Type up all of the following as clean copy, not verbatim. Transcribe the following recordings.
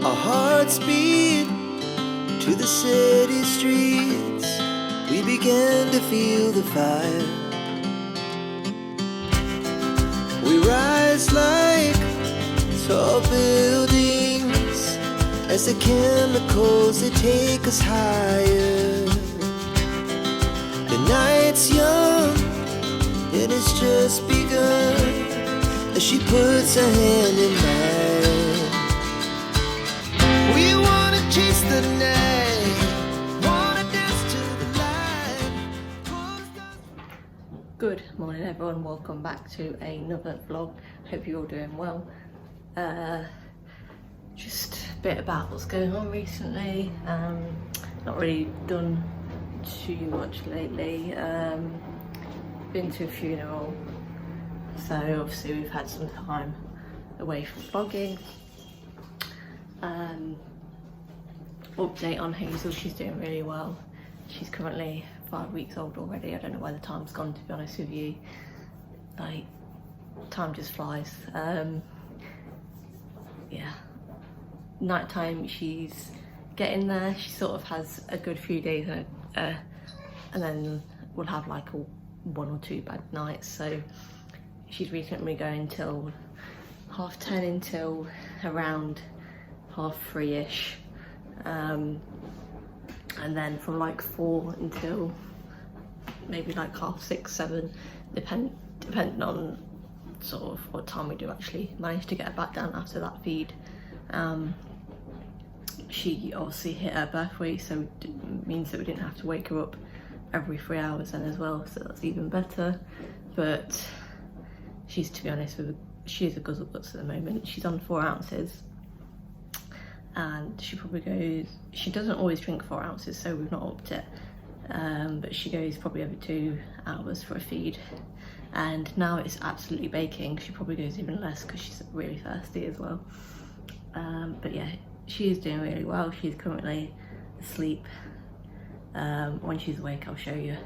Our hearts beat to the city streets. We began to feel the fire. We rise like tall buildings as the chemicals they take us higher. The night's young and it's just begun as she puts her hand in mine. We wanna chase the night, wanna dance to the light. Good morning everyone, welcome back to another vlog. Hope you're all doing well. Just a bit about what's going on recently. Not really done too much lately. Been to a funeral, so obviously we've had some time away from vlogging. Update on Hazel, she's doing really well. She's currently 5 weeks old already. I don't know where the time's gone, to be honest with you. Like, time just flies. Yeah, nighttime she's getting there. She sort of has a good few days and then we'll have like a 1 or 2 bad nights. So she's recently going till 10:30 until around 3:30ish, and then from like 4 until maybe like 6:30, 7, depending on sort of what time we do actually manage to get her back down after that feed. She obviously hit her birth weight, so it means that we didn't have to wake her up every 3 hours then as well, so that's even better. But she's, to be honest, she's a guzzle butts at the moment. She's on 4 ounces and she probably goes, she doesn't always drink 4 ounces, so we've not upped it, but she goes probably every 2 hours for a feed, and now it's absolutely baking. She probably goes even less because she's really thirsty as well. But yeah, she is doing really well. She's currently asleep. When she's awake I'll show you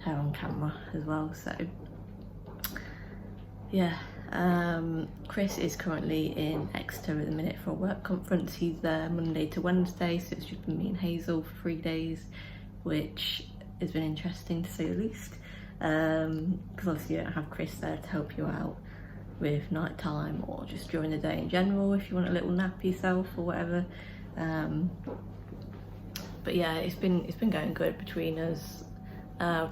her on camera as well. So yeah, Chris is currently in Exeter at the minute for a work conference. He's there Monday to Wednesday, so it's just been me and Hazel for 3 days, which has been interesting to say the least, because obviously you don't have Chris there to help you out with night time or just during the day in general if you want a little nap yourself or whatever. But yeah, it's been going good between us.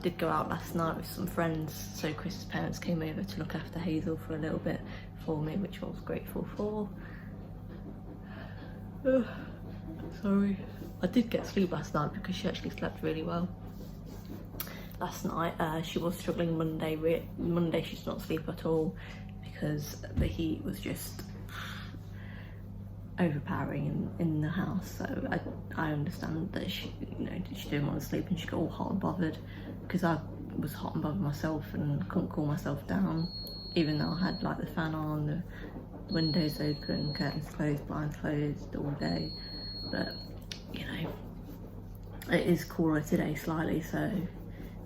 Did go out last night with some friends, so Chris's parents came over to look after Hazel for a little bit for me, which I was grateful for. Sorry, I did get sleep last night because she actually slept really well. Last night she was struggling. Monday she did not sleep at all because the heat was just overpowering in the house. So I understand that she didn't want to sleep and she got all hot and bothered, because I was hot and bothered myself and couldn't cool myself down, even though I had like the fan on, the windows open, curtains closed, blinds closed all day. But you know, it is cooler today slightly, so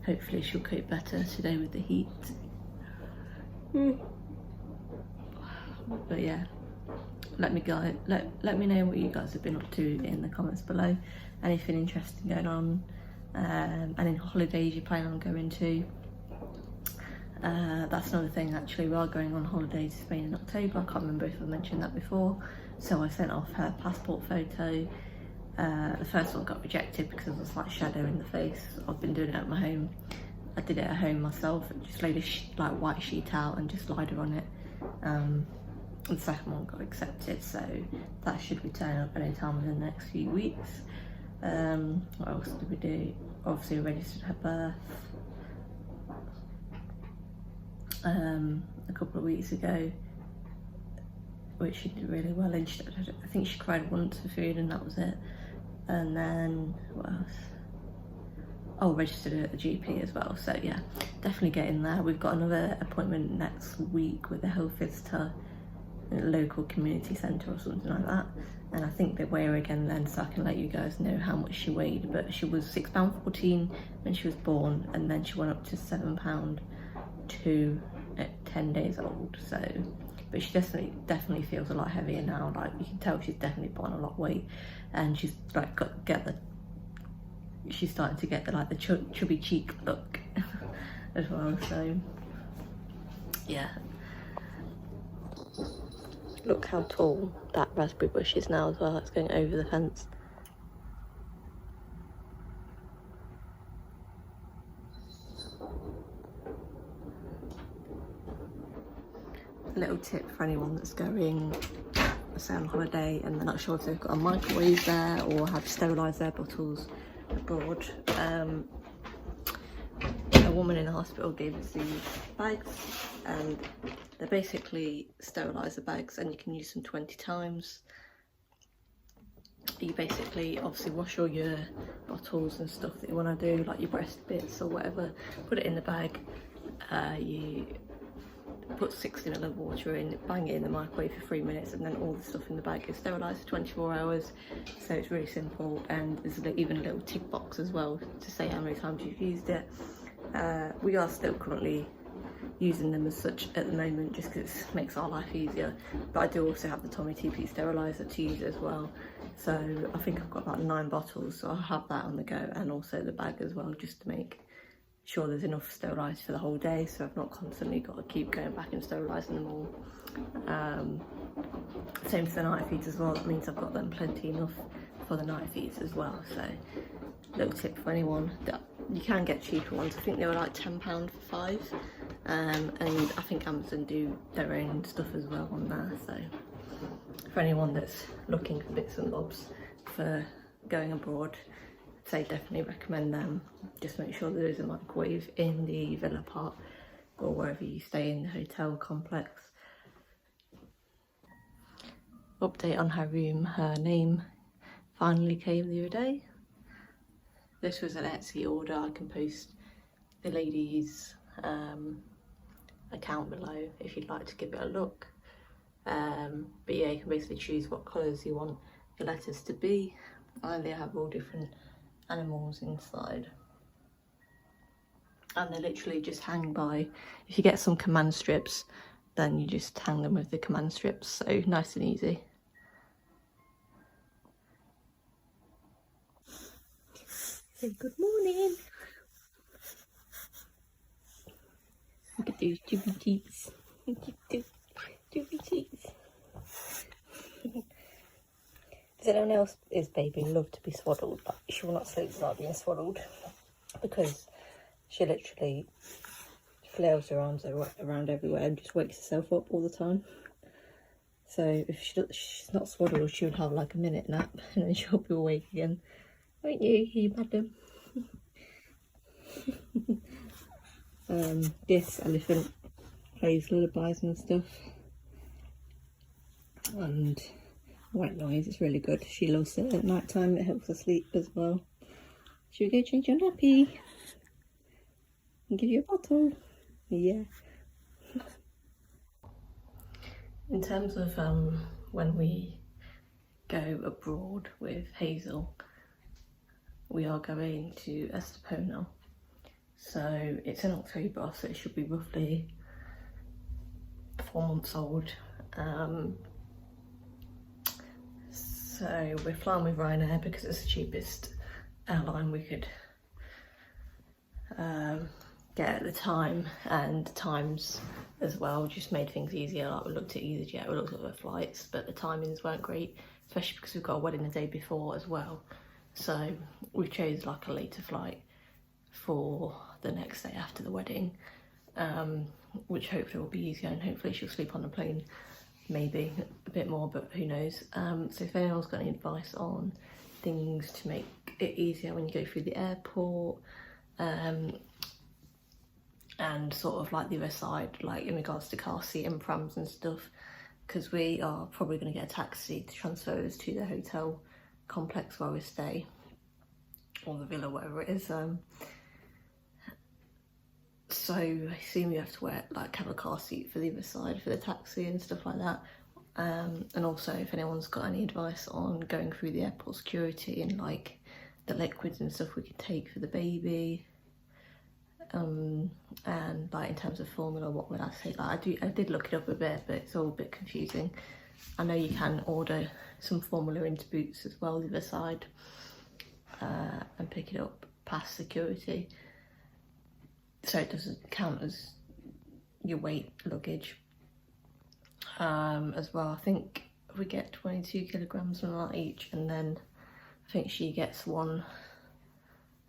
hopefully she'll cope better today with the heat. But yeah, let me know what you guys have been up to in the comments below. Anything interesting going on, and any holidays you plan on going to. That's another thing actually, we are going on holidays to Spain in October. I can't remember if I mentioned that before. So I sent off her passport photo. The first one got rejected because of a slight shadow in the face. I've been doing it at my home. I did it at home myself. Just laid a white sheet out and just lied her on it. The second one got accepted, so that should be turning up anytime within the next few weeks. What else did we do? Obviously we registered her birth a couple of weeks ago, which she did really well in. I think she cried once for food and that was it. And then what else? Oh, registered her at the GP as well. So yeah, definitely getting there. We've got another appointment next week with a health visitor in a local community centre or something like that, and I think they weigh her again then, so I can let you guys know how much she weighed. But she was £6.14 when she was born, and then she went up to £7.2 at 10 days old, so but she definitely feels a lot heavier now. Like you can tell she's definitely put on a lot of weight, and she's like she's starting to get the like the chubby cheek look as well. So yeah, look how tall that raspberry bush is now as well. It's going over the fence. A little tip for anyone that's going, say, on holiday and they're not sure if they've got a microwave there or how to sterilise their bottles abroad. A woman in the hospital gave us these bags, and they're basically steriliser bags, and you can use them 20 times. You basically obviously wash all your bottles and stuff that you want to do, like your breast bits or whatever, put it in the bag, you put 60 ml of water in, bang it in the microwave for 3 minutes, and then all the stuff in the bag is sterilised for 24 hours. So it's really simple, and there's even a little tick box as well to say how many times you've used it. We are still currently using them as such at the moment, just because it makes our life easier, but I do also have the Tommy TP steriliser to use as well. So I think I've got about 9 bottles, so I'll have that on the go, and also the bag as well, just to make sure there's enough sterilised for the whole day, so I've not constantly got to keep going back and sterilising them all. Same for the night feeds as well. That means I've got them plenty enough for the night feeds as well. So little tip for anyone, that you can get cheaper ones. I think they were like £10 for 5, and I think Amazon do their own stuff as well on there. So for anyone that's looking for bits and bobs for going abroad, I'd definitely recommend them. Just make sure there is a microwave in the villa park or wherever you stay in the hotel complex. Update on her room, her name finally came the other day. This was an Etsy order. I can post the lady's account below if you'd like to give it a look. But yeah, you can basically choose what colours you want the letters to be, and they have all different animals inside, and they literally just hang by. If you get some command strips, then you just hang them with the command strips, so nice and easy. Say good morning. Look at those chubby cheeks. Chubby cheeks. Does anyone else's baby love to be swaddled? But she will not sleep without being swaddled, because she literally flails her arms around everywhere and just wakes herself up all the time. So if she's not swaddled, she would have like a minute nap and then she'll be awake again. Won't you madam? This elephant plays lullabies and stuff, and white noise is really good. She loves it at night time. It helps her sleep as well. Should we go change your nappy and give you a bottle? Yeah. In terms of when we go abroad with Hazel, we are going to Estepona. So it's in October, so it should be roughly 4 months old. So we're flying with Ryanair because it's the cheapest airline we could get at the time, and times as well just made things easier. Like we looked at EasyJet, we looked at the flights, but the timings weren't great, especially because we've got a wedding the day before as well. So we chose like a later flight for the next day after the wedding, which hopefully will be easier, and hopefully she'll sleep on the plane maybe a bit more, but who knows. So if anyone's got any advice on things to make it easier when you go through the airport, and sort of like the other side, like in regards to car seat and prams and stuff, because we are probably going to get a taxi to transfer us to the hotel complex where we stay, or the villa, whatever it is. So I assume you have to have a car seat for the other side for the taxi and stuff like that. And also if anyone's got any advice on going through the airport security and like the liquids and stuff we could take for the baby, And like in terms of formula, what would I say? Like I did look it up a bit, but it's all a bit confusing. I know you can order some formula into Boots as well, the other side, and pick it up past security, so it doesn't count as your weight luggage. As well, I think we get 22 kilograms from that each, and then I think she gets one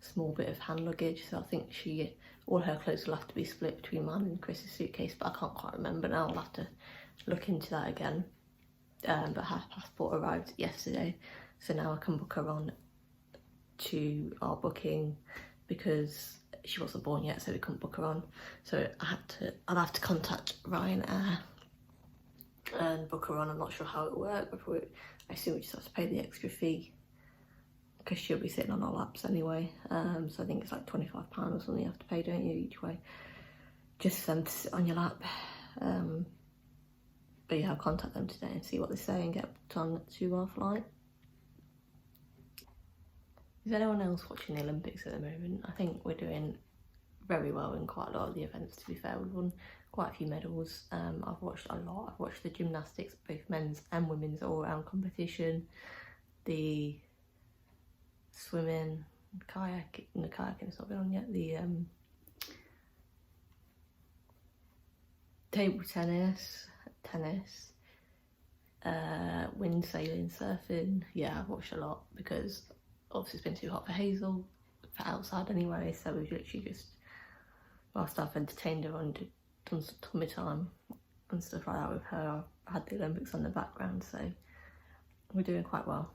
small bit of hand luggage, so I think all her clothes will have to be split between mine and Chris's suitcase, but I can't quite remember now. I'll have to look into that again. But her passport arrived yesterday, so now I can book her on to our booking, because she wasn't born yet, so we couldn't book her on. So I'll have to contact Ryanair and book her on. I'm not sure how it works. I assume we just have to pay the extra fee, because she'll be sitting on our laps anyway. So I think it's like £25 or something you have to pay, don't you, each way, just for them to sit on your lap. But yeah, I'll contact them today and see what they say and get booked on to our flight. Is anyone else watching the Olympics at the moment? I think we're doing very well in quite a lot of the events, to be fair. We've won quite a few medals. I've watched a lot. I've watched the gymnastics, both men's and women's all-round competition, the swimming, kayaking's not been on yet, the table tennis, wind sailing, surfing. Yeah, I've watched a lot, because obviously it's been too hot for Hazel, for outside anyway, so we've literally just, whilst I've entertained her and done some tummy time and stuff like that with her, I had the Olympics on the background, so we're doing quite well.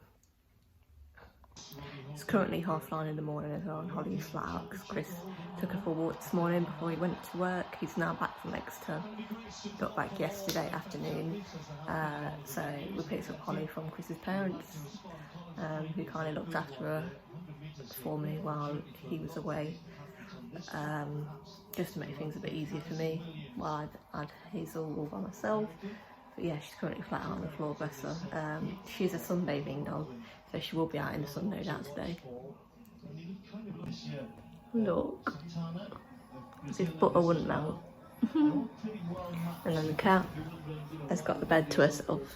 It's currently 9:30 in the morning as well, and Holly's flat out because Chris took her for a walk this morning before he went to work. He's now back from Exeter, got back yesterday afternoon, so we picked up Holly from Chris's parents, who kind of looked after her for me while he was away, just to make things a bit easier for me while I had Hazel all by myself. But yeah, she's currently flat out on the floor, bless her. She's a sunbathing dog, so she will be out in the sun no doubt today. Look, as if butter wouldn't melt. And then the cat has got the bed to herself.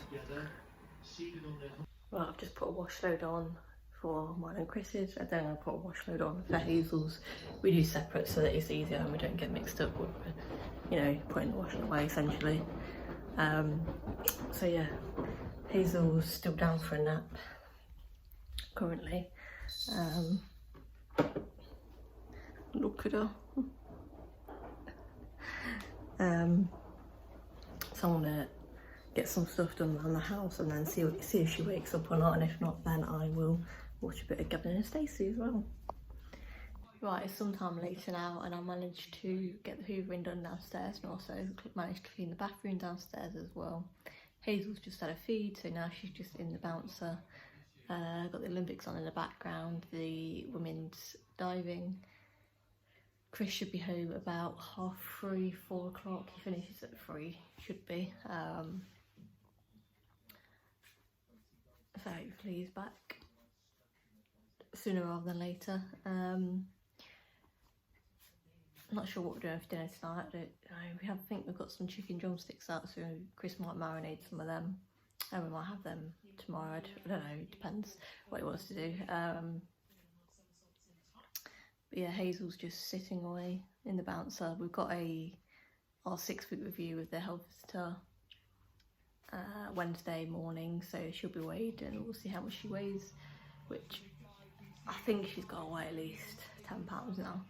Well, I've just put a wash load on for mine and Chris's, and then I'll put a wash load on for Hazel's. We do separate so that it's easier and we don't get mixed up with, you know, putting the washing away essentially. So yeah, Hazel's still down for a nap currently. Look at her. So I'm gonna get some stuff done around the house and then see if she wakes up or not, and if not, then I will watch a bit of Gavin and Stacey as well. Right, it's sometime later now, and I managed to get the hoovering done downstairs, and also managed to clean the bathroom downstairs as well. Hazel's just had a feed, so now she's just in the bouncer. Got the Olympics on in the background, the women's diving. Chris should be home about 3:30, 4 o'clock. He finishes at 3, should be. So hopefully he's back sooner rather than later. I'm not sure what we're doing for dinner tonight. I think we've got some chicken drumsticks out, so Chris might marinate some of them, and we might have them tomorrow. I don't know, it depends what he wants to do. But yeah, Hazel's just sitting away in the bouncer. We've got our 6-week review with the health visitor Wednesday morning, so she'll be weighed and we'll see how much she weighs, which I think she's got to weigh at least 10 pounds now.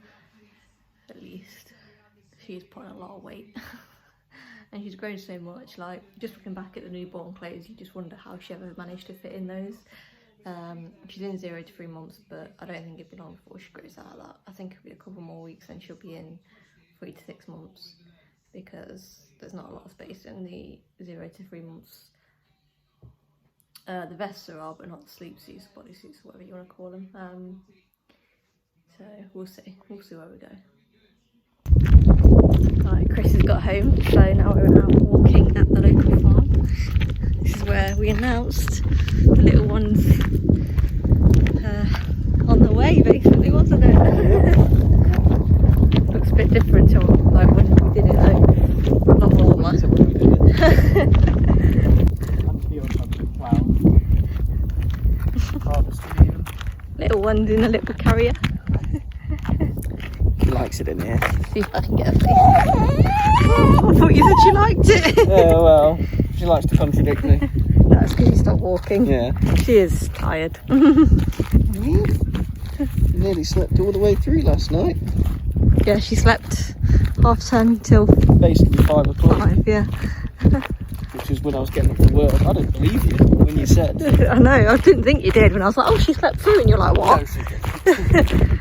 At least. She's putting a lot of weight. And she's grown so much. Like, just looking back at the newborn clothes, you just wonder how she ever managed to fit in those. She's in 0 to 3 months, but I don't think it'll be long before she grows out of that. I think it'll be a couple more weeks and she'll be in 3 to 6 months, because there's not a lot of space in the 0 to 3 months. The vests are, but not the sleep suits, body suits, whatever you want to call them. So we'll see where we go. Right, Chris has got home, so now we're out walking at the local farm. This is where we announced the little ones on the way, basically, wasn't it? Looks Little one's in a little carrier. She likes it in here. See if I can get her face. I thought you said she liked it. Yeah, well, she likes to contradict me. That's because you stopped walking. Yeah. She is tired. You nearly slept all the way through last night. Yeah, she slept 10:30 till Basically 5 o'clock. 5, yeah. Which is when I was getting up to work. I didn't believe you when you said. I know, I didn't think you did when I was like, oh, she slept through, and you're like, what? No, she didn't.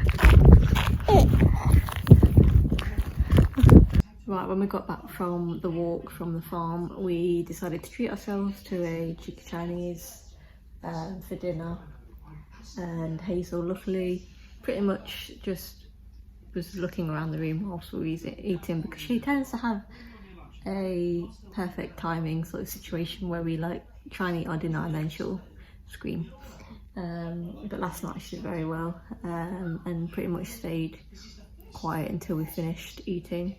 Right, when we got back from the walk from the farm, we decided to treat ourselves to a cheeky Chinese for dinner. And Hazel luckily pretty much just was looking around the room whilst we were eating, because she tends to have a perfect timing sort of situation where we like try and eat our dinner and then she'll scream. But last night she did very well, and pretty much stayed quiet until we finished eating.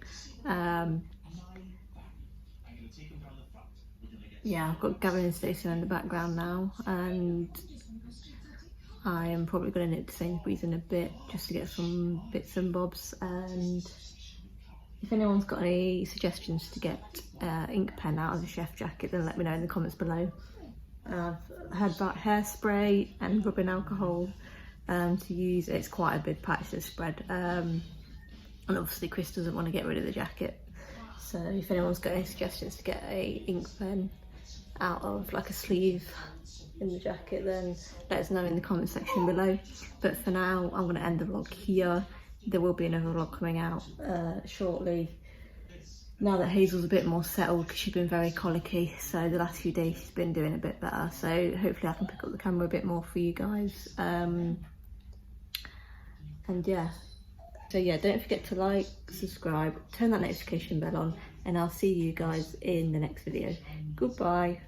Yeah, I've got Gavin and Stacey in the background now, and I am probably going to nip to Sainsbury's in a bit just to get some bits and bobs. And if anyone's got any suggestions to get ink pen out of the chef jacket, then let me know in the comments below. I've heard about hairspray and rubbing alcohol to use. It's quite a big patch to spread, and obviously Chris doesn't want to get rid of the jacket, so if anyone's got any suggestions to get a ink pen out of like a sleeve in the jacket, then let us know in the comment section below. But for now, I'm going to end the vlog here. There will be another vlog coming out shortly, now that Hazel's a bit more settled, because she's been very colicky, so the last few days she's been doing a bit better, so hopefully I can pick up the camera a bit more for you guys. And yeah, so yeah, don't forget to like, subscribe, turn that notification bell on, and I'll see you guys in the next video. Goodbye.